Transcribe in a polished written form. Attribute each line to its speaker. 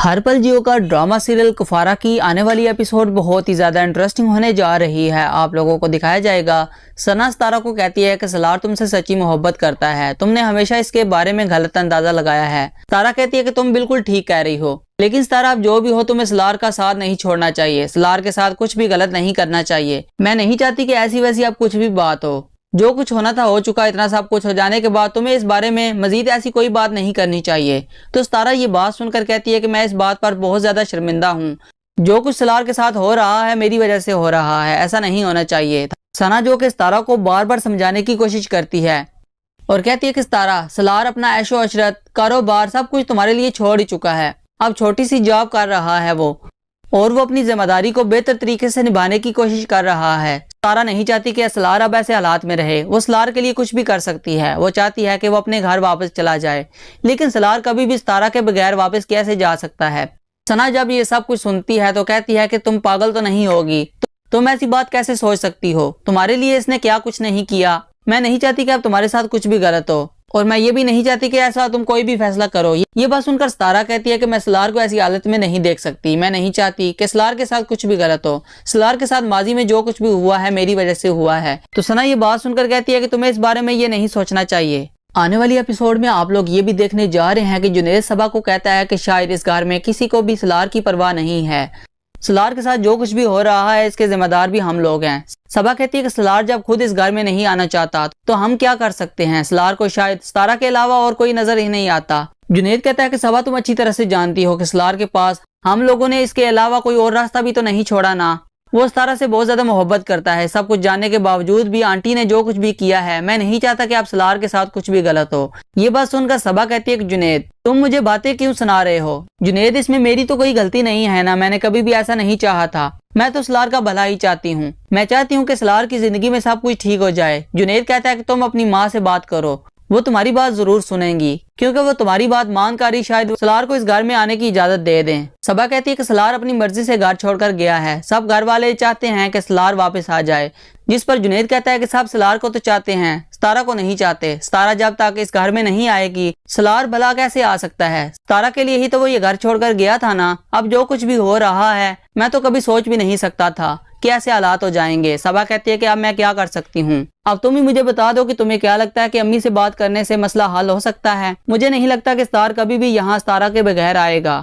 Speaker 1: ہر پل جیو کا drama serial کفارہ کی آنے والی ایپیسوڈ بہت ہی زیادہ انٹرسٹنگ ہونے جا رہی ہے۔ آپ لوگوں کو دکھایا جائے گا ثنا ستارہ کو کہتی ہے کہ سلار تم سے سچی محبت کرتا ہے، تم نے ہمیشہ اس کے بارے میں غلط اندازہ لگایا ہے۔ ستارہ کہتی ہے کہ تم بالکل ٹھیک کہہ رہی ہو، لیکن ستارہ اب جو بھی ہو تمہیں سلار کا ساتھ نہیں چھوڑنا چاہیے، سلار کے ساتھ کچھ بھی غلط نہیں کرنا چاہیے۔ میں نہیں چاہتی کہ ایسی ویسی اب کچھ بھی بات ہو، جو کچھ ہونا تھا ہو چکا، اتنا سب کچھ ہو جانے کے بعد تمہیں اس بارے میں مزید ایسی کوئی بات نہیں کرنی چاہیے۔ تو ستارہ یہ بات سن کر کہتی ہے کہ میں اس بات پر بہت زیادہ شرمندہ ہوں، جو کچھ سلار کے ساتھ ہو رہا ہے میری وجہ سے ہو رہا ہے، ایسا نہیں ہونا چاہیے۔ ثنا جو کہ ستارہ کو بار بار سمجھانے کی کوشش کرتی ہے اور کہتی ہے کہ ستارہ، سلار اپنا عیش و عشرت، کاروبار، سب کچھ تمہارے لیے چھوڑ ہی چکا ہے، اب چھوٹی سی جاب کر رہا ہے وہ، اور وہ اپنی ذمہ داری کو بہتر طریقے سے نبھانے کی کوشش کر رہا ہے۔ ستارہ نہیں چاہتی کہ سلار اب ایسے حالات میں رہے، وہ سلار کے لیے کچھ بھی کر سکتی ہے، وہ چاہتی ہے کہ وہ اپنے گھر واپس چلا جائے، لیکن سلار کبھی بھی ستارہ کے بغیر واپس کیسے جا سکتا ہے۔ ثنا جب یہ سب کچھ سنتی ہے تو کہتی ہے کہ تم پاگل تو نہیں ہوگی، تم ایسی بات کیسے سوچ سکتی ہو، تمہارے لیے اس نے کیا کچھ نہیں کیا، میں نہیں چاہتی کہ اب تمہارے ساتھ کچھ بھی غلط ہو، اور میں یہ بھی نہیں چاہتی کہ ایسا تم کوئی بھی فیصلہ کرو۔ یہ بات سن کر ستارہ کہتی ہے کہ میں سلار کو ایسی حالت میں نہیں دیکھ سکتی، میں نہیں چاہتی کہ سلار کے ساتھ کچھ بھی غلط ہو، سلار کے ساتھ ماضی میں جو کچھ بھی ہوا ہے میری وجہ سے ہوا ہے۔ تو ثنا یہ بات سن کر کہتی ہے کہ تمہیں اس بارے میں یہ نہیں سوچنا چاہیے۔ آنے والی ایپیسوڈ میں آپ لوگ یہ بھی دیکھنے جا رہے ہیں کہ جنید صبا کو کہتا ہے کہ شاید اس گھر میں کسی کو بھی سلار کی پرواہ نہیں ہے، سلار کے ساتھ جو کچھ بھی ہو رہا ہے اس کے ذمہ دار بھی ہم لوگ ہیں۔ صبا کہتی ہے کہ سلار جب خود اس گھر میں نہیں آنا چاہتا تو ہم کیا کر سکتے ہیں، سلار کو شاید ستارہ کے علاوہ اور کوئی نظر ہی نہیں آتا۔ جنید کہتا ہے کہ صبا تم اچھی طرح سے جانتی ہو کہ سلار کے پاس ہم لوگوں نے اس کے علاوہ کوئی اور راستہ بھی تو نہیں چھوڑا نا، وہ ستارہ سے بہت زیادہ محبت کرتا ہے، سب کچھ جاننے کے باوجود بھی آنٹی نے جو کچھ بھی کیا ہے، میں نہیں چاہتا کہ آپ سلار کے ساتھ کچھ بھی غلط ہو۔ یہ بات سن کر صبا کہتی ہے کہ جنید تم مجھے باتیں کیوں سنا رہے ہو، جنید اس میں میری تو کوئی غلطی نہیں ہے نا، میں نے کبھی بھی ایسا نہیں چاہا تھا، میں تو سلار کا بھلا ہی چاہتی ہوں، میں چاہتی ہوں کہ سلار کی زندگی میں سب کچھ ٹھیک ہو جائے۔ جنید کہتا ہے کہ تم اپنی ماں سے بات کرو، وہ تمہاری بات ضرور سنیں گی، کیونکہ وہ تمہاری بات مان کر ہی شاید سلار کو اس گھر میں آنے کی اجازت دے دیں۔ صبا کہتی ہے کہ سلار اپنی مرضی سے گھر چھوڑ کر گیا ہے، سب گھر والے چاہتے ہیں کہ سلار واپس آ جائے، جس پر جنید کہتا ہے کہ سب سلار کو تو چاہتے ہیں، ستارہ کو نہیں چاہتے، ستارہ جب تک اس گھر میں نہیں آئے گی سلار بھلا کیسے آ سکتا ہے، ستارہ کے لیے ہی تو وہ یہ گھر چھوڑ کر گیا تھا نا، اب جو کچھ بھی ہو رہا ہے میں تو کبھی سوچ بھی نہیں سکتا تھا کہ ایسے حالات ہو جائیں گے۔ صبا کہتی ہے کہ اب میں کیا کر سکتی ہوں، اب تم ہی مجھے بتا دو کہ تمہیں کیا لگتا ہے کہ امی سے بات کرنے سے مسئلہ حل ہو سکتا ہے۔ مجھے نہیں لگتا کہ ستار کبھی بھی یہاں ستارہ کے بغیر آئے گا۔